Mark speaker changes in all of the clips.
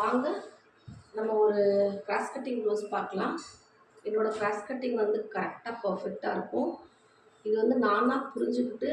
Speaker 1: வாங்க நம்ம ஒரு கிராஸ் கட்டிங் ப்ளவுஸ் பார்க்கலாம். என்னோடய கிராஸ் கட்டிங் வந்து கரெக்டாக பர்ஃபெக்டாக இருக்கும். இது வந்து நானாக புரிஞ்சுக்கிட்டு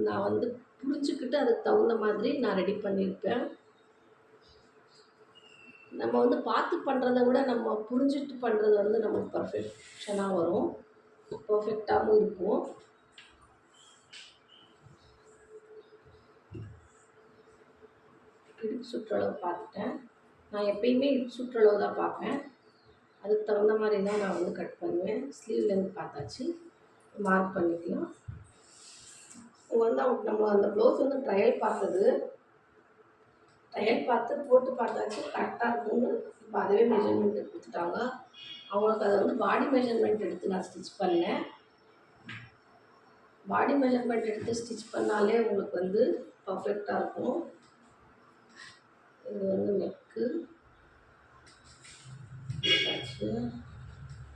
Speaker 1: நான் வந்து புரிஞ்சுக்கிட்டு அதுக்கு தகுந்த மாதிரி நான் ரெடி பண்ணியிருப்பேன். நம்ம வந்து பார்த்து பண்ணுறத விட நம்ம புரிஞ்சுட்டு பண்ணுறது வந்து நமக்கு பர்ஃபெக்ஷனாக வரும், பர்ஃபெக்டாகவும் இருக்கும். இடுப்பு சுற்றளவு பார்த்துட்டேன். நான் எப்பயுமே இடுப்பு சுற்றளவு தான் பார்ப்பேன். அதுக்கு தகுந்த மாதிரி தான் நான் வந்து கட் பண்ணுவேன். ஸ்லீவ்லேருந்து பார்த்தாச்சு, மார்க் பண்ணிக்கலாம். வந்து நம்ம அந்த ப்ளவுஸ் வந்து ட்ரையல் பார்த்து போட்டு பார்த்தாச்சு, கரெக்டாக இருக்கும்னு. இப்போ அதுவே மெஷர்மெண்ட் கொடுத்துட்டாங்க. அவங்களுக்கு அதை வந்து பாடி மெஷர்மெண்ட் எடுத்து நான் ஸ்டிச் பண்ணேன். பாடி மெஷர்மெண்ட் எடுத்து ஸ்டிச் பண்ணாலே உங்களுக்கு வந்து பர்ஃபெக்டாக இருக்கும். இது வந்து நெக்கு.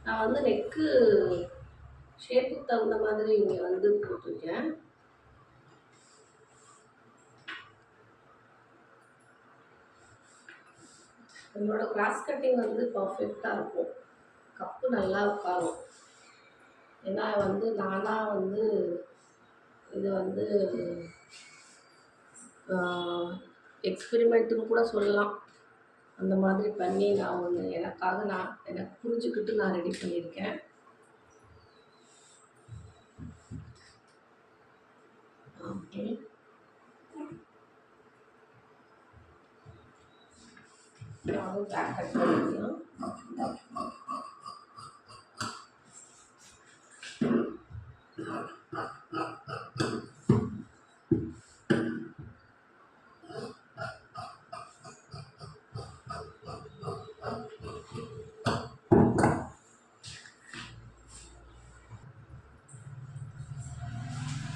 Speaker 1: நான் வந்து நெக்கு ஷேப்புக்கு தகுந்த மாதிரி இங்கே வந்து போட்டிருக்கேன். என்னோட கிராஸ் கட்டிங் வந்து பர்ஃபெக்டாக இருக்கும், கப்பு நல்லா உட்காரும். ஏன்னா வந்து நானாக வந்து இது வந்து எக்ஸ்பெரிமெண்ட்டுன்னு கூட சொல்லலாம். அந்த மாதிரி பண்ணி நான் ஒன்று எனக்கு புரிஞ்சுக்கிட்டு நான் ரெடி பண்ணியிருக்கேன். ஓகே, நானும் பேக் கட் பண்ணிக்கலாம்.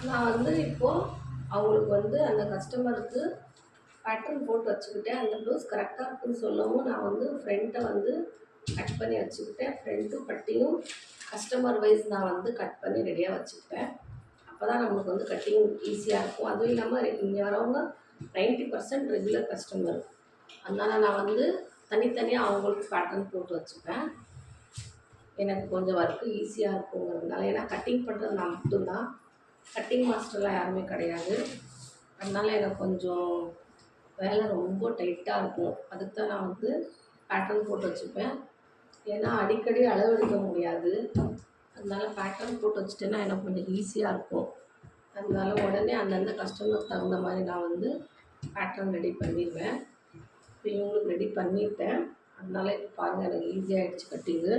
Speaker 1: நான் வந்து இப்போது அவங்களுக்கு வந்து அந்த கஸ்டமருக்கு பேட்டர்ன் போட்டு வச்சுக்கிட்டேன். அந்த ப்ளவுஸ் கரெக்டாக இருக்குன்னு சொல்லவும் நான் வந்து ஃப்ரண்ட்டை வந்து கட் பண்ணி வச்சுக்கிட்டேன். ஃப்ரண்ட்டும் பட்டியும் கஸ்டமர் வைஸ் நான் வந்து கட் பண்ணி ரெடியாக வச்சுக்கிட்டேன். அப்போ தான் நம்மளுக்கு வந்து கட்டிங் ஈஸியாக இருக்கும். அதுவும் இல்லாமல் இங்கே வரவங்க 90% ரெகுலர் கஸ்டமர். அதனால் நான் வந்து தனித்தனியாக அவங்களுக்கு பேட்டர்ன் போட்டு வச்சுப்பேன். எனக்கு கொஞ்சம் ஒர்க்கு ஈஸியாக இருக்குங்கிறதுனால. ஏன்னா கட்டிங் பண்ணுறது நான் மட்டும்தான், கட்டிங் மாஸ்டர்லாம் யாருமே கிடையாது. அதனால் எனக்கு கொஞ்சம் வேலை ரொம்ப டைட்டாக இருக்கும். அதுக்கு தான் நான் வந்து பேட்டர்ன் போட்டு வச்சுப்பேன். ஏன்னா அடிக்கடி அளவெடுக்க முடியாது. அதனால் பேட்டர்ன் போட்டு வச்சுட்டேன்னா எனக்கு கொஞ்சம் ஈஸியாக இருக்கும். அதனால உடனே அந்தந்த கஸ்டமருக்கு தகுந்த மாதிரி நான் வந்து பேட்டர்ன் ரெடி பண்ணிடுவேன். இப்போ இவங்களுக்கு ரெடி பண்ணிட்டேன். அதனால் இப்போ பாருங்கள், எனக்கு ஈஸியாகிடுச்சு கட்டிங்கு.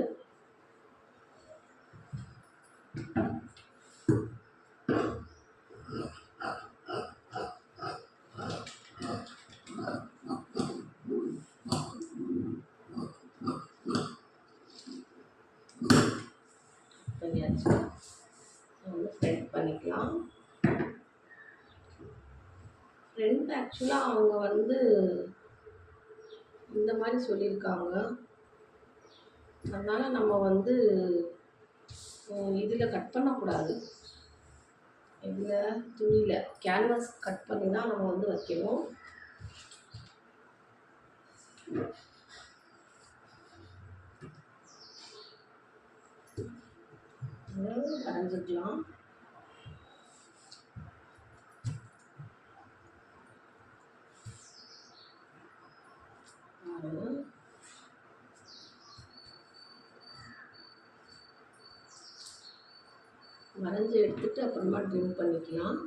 Speaker 1: பண்ணியாச்சு. வந்து ஃப்ரெண்ட் பண்ணிக்கலாம். ஃப்ரெண்ட் ஆக்சுவலாக அவங்க வந்து இந்த மாதிரி சொல்லியிருக்காங்க. அதனால் நம்ம வந்து இதில் கட் பண்ணக்கூடாது. இதில் துணியில் கேன்வாஸ் கட் பண்ணி தான் நம்ம வந்து வைக்கணும். வரைஞ்சிக்கலாம். வரைஞ்சி எடுத்துட்டு அப்புறமா ட்ரிம் பண்ணிக்கலாம்.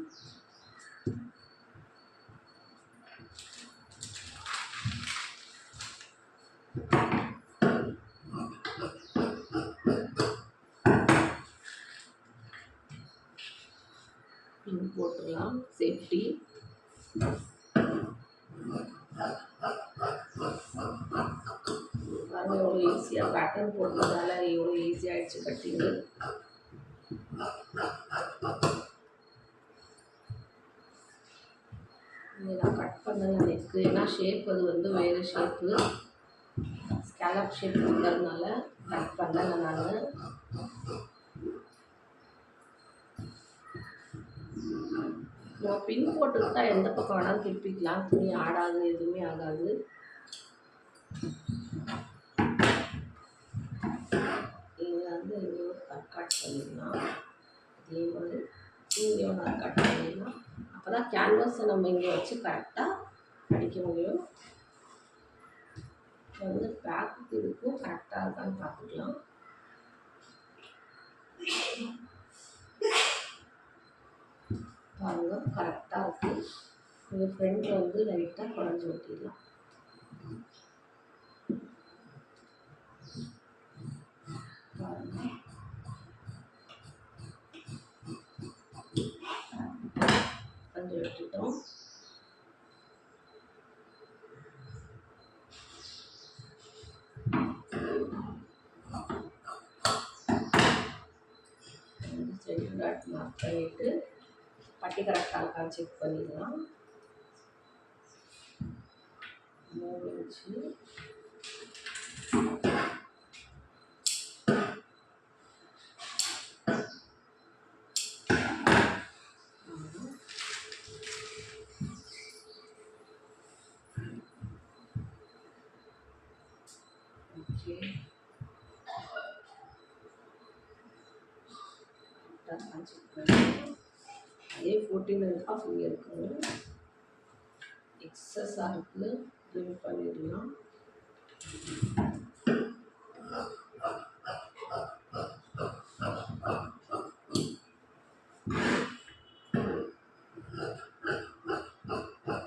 Speaker 1: பின் போட்டுடலாம், சேஃப்டி. பாருங்கள் எவ்வளோ ஈஸியாக பேட்டர்ன் போட்டதால எவ்வளோ ஈஸியாகிடுச்சு கட்டிங்கு. இதை நான் கட் பண்ணல நெக்கு. ஏன்னா ஷேப் அது வந்து வேறு ஷேப்பு, ஸ்கேலப் ஷேப் இருக்கிறதுனால கட் பண்ணலை நான். நம்ம பின் போட்டுக்கிட்டா எந்த பக்கம் வேணாலும் திருப்பிக்கலாம், துணி ஆடாது, எதுவுமே ஆகாது. இங்கே வந்து இங்கே ஒரு கட் பண்ணிடலாம். அதே மாதிரி இங்கே ஒரு கட் பண்ணிடலாம். அப்போ தான் கேன்வாஸை நம்ம இங்கே வச்சு கரெக்டாக அடிக்க முடியும். வந்து பேக்குக்கு இதுக்கும் கரெக்டாக இருக்கான்னு பார்த்துக்கலாம். பாருங்க, கரெக்டாக இருக்குது. இந்த ஃப்ரெண்டில் வந்து லைட்டாக குறைஞ்சி ஊற்றிடலாம். பாருங்க, கொஞ்சம் வெட்டிட்டோம். சென்டர் டாட் மார்க் பண்ணிவிட்டு பட்டி கரெக்டாக இருக்கான்னு செக் பண்ணிடலாம். 3 இன்ச்சு ஓகே. செக் பண்ணிடலாம். அதே 14.5 இங்கே இருக்குது. எக்ஸஸாக இருக்குது, ரிமூவ் பண்ணிடலாம்.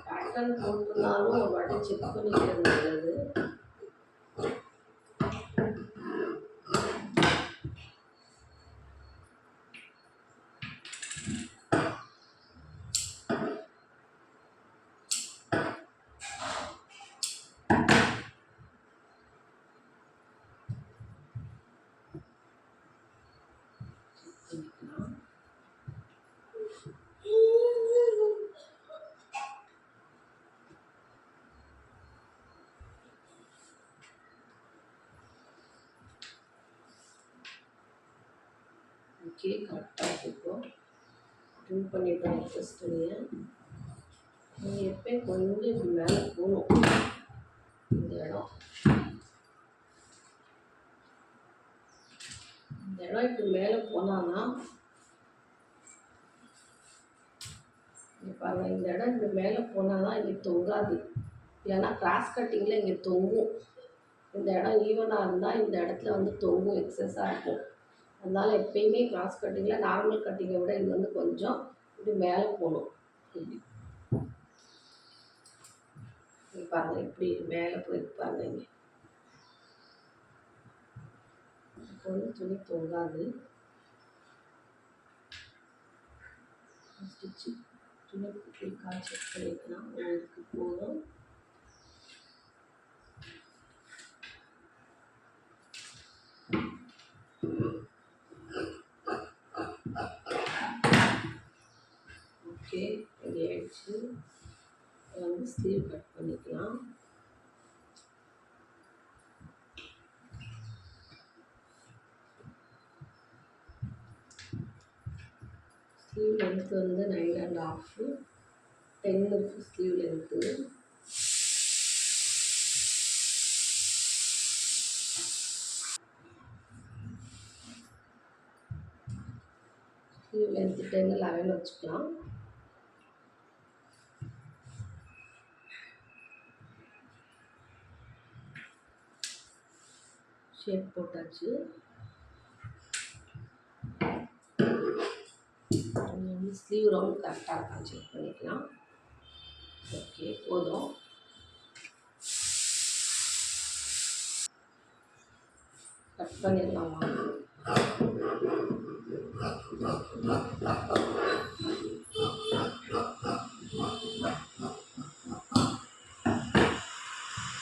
Speaker 1: பேட்டர்ன் போட்டுனாலும் ஒரு வாட்டி செக் பண்ணிக்கிறது நல்லது. ஓகே, கரெக்டாக இருக்கும். ரிமூவ் பண்ணிட்டோம் எக்ஸஸ் துணியை. நீங்கள் எப்பயும் கொஞ்சம் இப்படி மேலே போகணும். இந்த இடம் இப்படி மேலே போனான்னா பாருங்கள், இந்த இடம் இப்படி மேலே போனால் தான் இங்கே தொங்காது. ஏன்னா கிராஸ் கட்டிங்கில் இங்கே தொங்கும். இந்த இடம் ஈவனாக இருந்தால் இந்த இடத்துல வந்து தொங்கும், எக்ஸஸாக இருக்கும். அதனால் எப்பயுமே கிராஸ் கட்டிங்கில் நார்மல் கட்டிங்கை விட இது வந்து கொஞ்சம் இப்படி மேலே போகணும். இப்படி பாருங்கள், இப்படி மேலே போயிட்டு பாருங்கள். இங்கே இப்போ வந்து துணி தொங்காது. ஸ்டிச்சு துணி செக் பண்ணிக்கலாம். உங்களுக்கு போதும். ஓகே, ரெடி ஆகிடுச்சு. வந்து ஸ்லீவ் கட் பண்ணிக்கலாம். ஸ்லீவ் லென்த்து வந்து 9.5, 10 இருக்குது ஸ்லீவ் லென்த்து. ஸ்லீவ் லென்த்து 10, 11 வச்சுக்கலாம். ஷேப் போட்டாச்சு. ஸ்லீவ் ரவுண்ட் கரெக்டாக இருக்கான்னு செக் பண்ணிக்கலாம். ஓகே, போதும். கட் பண்ணிடலாமா?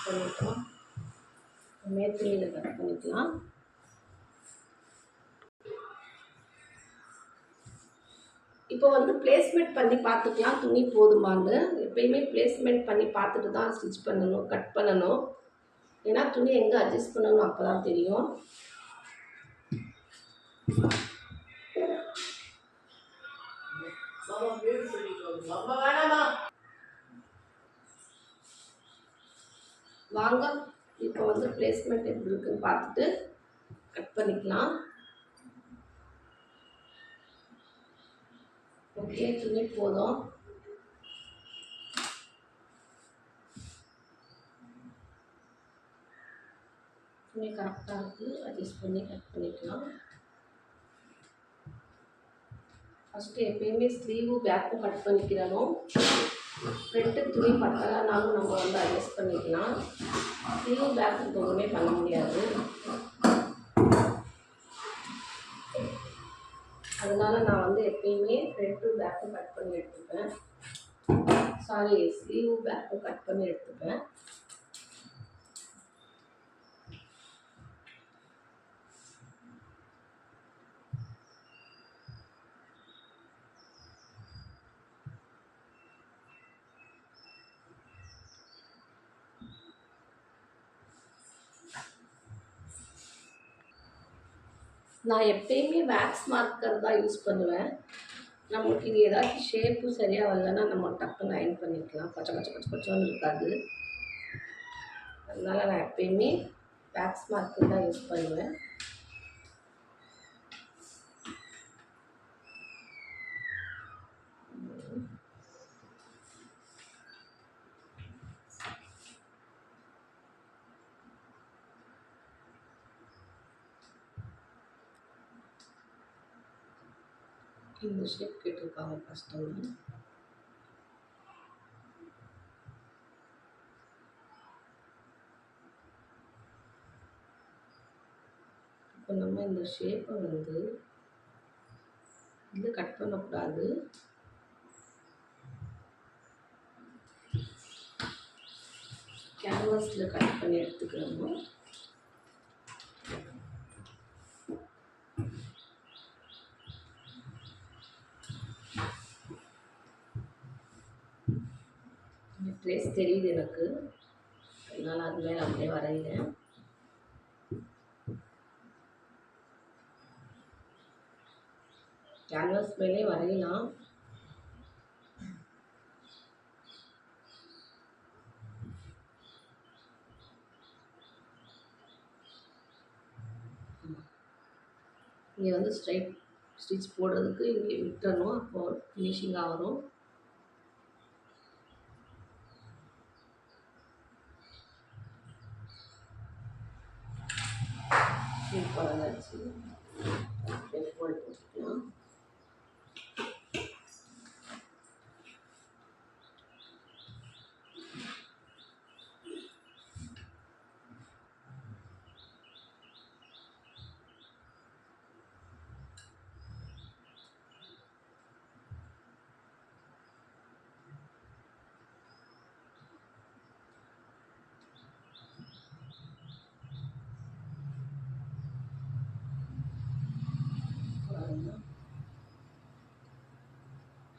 Speaker 1: பண்ணிட்டோம். மேத்துணியில் கட் பண்ணிக்கலாம். இப்போ வந்து பிளேஸ்மெண்ட் பண்ணி பார்த்துக்கலாம் துணி போதுமான்னு. எப்பயுமே பிளேஸ்மெண்ட் பண்ணி பார்த்துட்டு தான் ஸ்டிச் பண்ணணும், கட் பண்ணணும். ஏன்னா துணி எங்கே அட்ஜஸ்ட் பண்ணணும் அப்போ தான் தெரியும். வாங்க இப்போ வந்து பிளேஸ்மெண்ட் எப்படி இருக்குன்னு பார்த்துட்டு கட் பண்ணிக்கலாம். ஓகே, துணி போதும். துணி கரெக்டாக இருக்குது, அட்ஜஸ்ட் பண்ணி கட் பண்ணிக்கலாம். ஃபஸ்ட்டு எப்பயுமே ஸ்லீவும் பேக்கும் கட் பண்ணிக்கிறணும். ஃப்ரண்ட்டு துணி பத்தலைனாலும் நம்ம வந்து அட்ஜஸ்ட் பண்ணிக்கலாம். ஸ்லீவு பேக்கு எதுவுமே பண்ண முடியாது. அதனால நான் வந்து எப்பயுமே ஃப்ரண்ட்டும் பேக்கும் கட் பண்ணி எடுத்துப்பேன். சாரி, ஸ்லீவு பேக்கும் கட் பண்ணி எடுத்துப்பேன். நான் எப்பயுமே வேக்ஸ் மார்க்கர் தான் யூஸ் பண்ணுவேன். நமக்கு இது ஏதாச்சும் ஷேப்பும் சரியாக வரலன்னா நம்ம டக்குன்னு அயன் பண்ணிக்கலாம். பச்சைன்னு இருக்காது. அதனால் நான் எப்பயுமே வேக்ஸ் மார்க்கர் தான் யூஸ் பண்ணுவேன். இந்த ஷேப் கேட்டிருக்காங்க கஸ்டமர். இப்போ நம்ம இந்த ஷேப்பை வந்து இதில் கட் பண்ணக்கூடாது. கேன்வாஸில் கட் பண்ணி எடுத்துக்கிறோம். ப்ளேஸ் தெரியுது எனக்கு, அதனால் அது மேலே அப்படியே வரைகிறேன். கேன்வாஸ் மேலே வரையலாம். இங்கே வந்து ஸ்ட்ரைட் ஸ்டிச் போடுறதுக்கு இங்கே விட்டுறணும், அப்போது ஃபினிஷிங்காக வரும். வச்சு ஃபோல்ட் போட்டுக்கலாம்.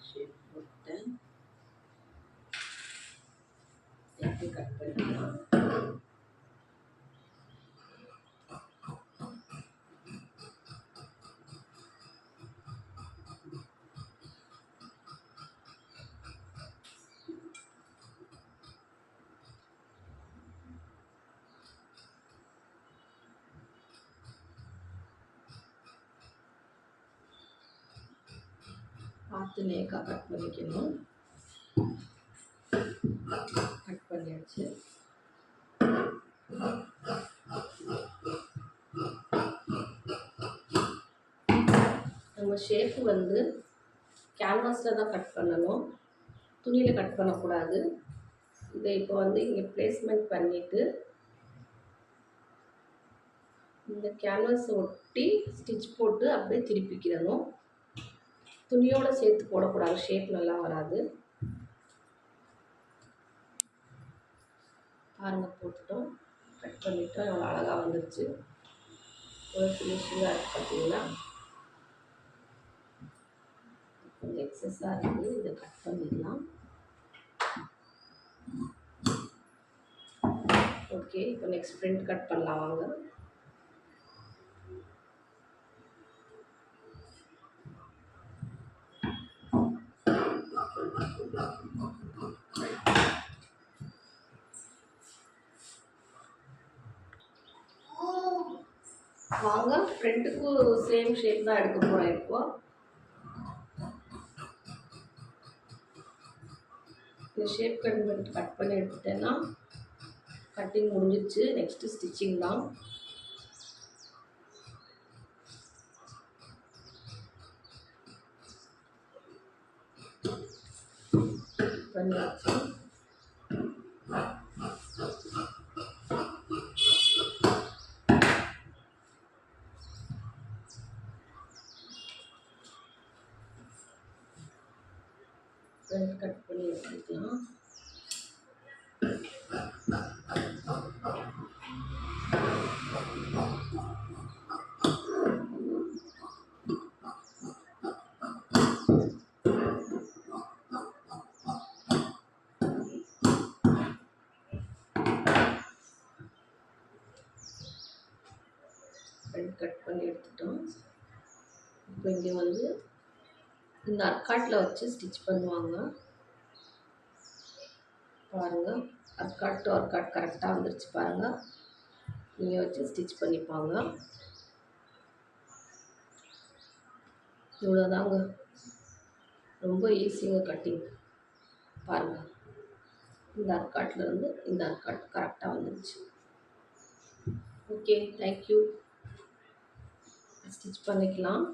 Speaker 1: ஷேப் போட்டேன், எப்படி கட் பண்ணிக்கலாம். பார்த்து நேக்காக கட் பண்ணிக்கணும். கட் பண்ணியாச்சு. நம்ம ஷேப்பு வந்து கேன்வாஸில் தான் கட் பண்ணணும், துணியில் கட் பண்ணக்கூடாது. இதை இப்போ வந்து இங்கே பிளேஸ்மெண்ட் பண்ணிவிட்டு இந்த கேன்வாஸை ஒட்டி ஸ்டிச் போட்டு அப்படியே திருப்பிக்கிறணும். துணியோடு சேர்த்து போடக்கூடாது, ஷேப் நல்லா வராது. பாருங்கள், போட்டுட்டோம், கட் பண்ணிவிட்டோம். எவ்வளோ அழகாக வந்துடுச்சு, ஒரு ஃபினிஷிங்காக இருக்குது பார்த்தீங்களா. கொஞ்சம் எக்ஸஸாக இருக்குது, இதை கட் பண்ணிடலாம். ஓகே, இப்போ நெக்ஸ்ட் பிரிண்ட் கட் பண்ணலாம் வாங்க. வாங்க ஃப்ரண்ட்டுக்கும் சேம் ஷேப் தான் எடுக்க போகிறேன் இப்போ. இந்த ஷேப் கட் பண்ணி எடுத்துட்டேன்னா கட்டிங் முடிஞ்சிடுச்சு. நெக்ஸ்ட்டு ஸ்டிச்சிங் தான். பண்ணியாச்சு. ஃப்ரண்ட் கட் பண்ணி எடுத்துக்கலாம். ஃப்ரண்ட் கட் பண்ணி எடுத்துட்டோம். இப்போ இங்கே வந்து இந்த அர்க்காட்டில் வச்சு ஸ்டிச் பண்ணுவாங்க. பாருங்கள், அர்க்காட் டு அர்க்காட் கரெக்டாக வந்துருச்சு பாருங்கள். இங்கே வச்சு ஸ்டிச் பண்ணிப்பாங்க. இவ்வளோதாங்க, ரொம்ப ஈஸிங்க கட்டிங். பாருங்கள், இந்த அர்க்காட்டில் இருந்து இந்த அர்க்காட் கரெக்டாக வந்துருச்சு. Okay, thank you. ஸ்டிச் பண்ணிக்கலாம்.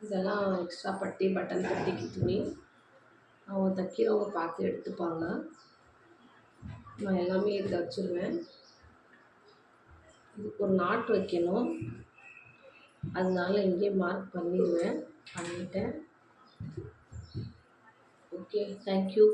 Speaker 1: இதெல்லாம் எக்ஸ்ட்ரா பட்டி பட்டன் பட்டிக்கு துணி அவங்க தைக்கிறவங்க பார்த்து எடுத்துப்பாங்க. நான் எல்லாமே இதில் வச்சுருவேன். இதுக்கு ஒரு நாட் வைக்கணும், அதனால இங்கே மார்க் பண்ணிட்டேன். Okay, thank you.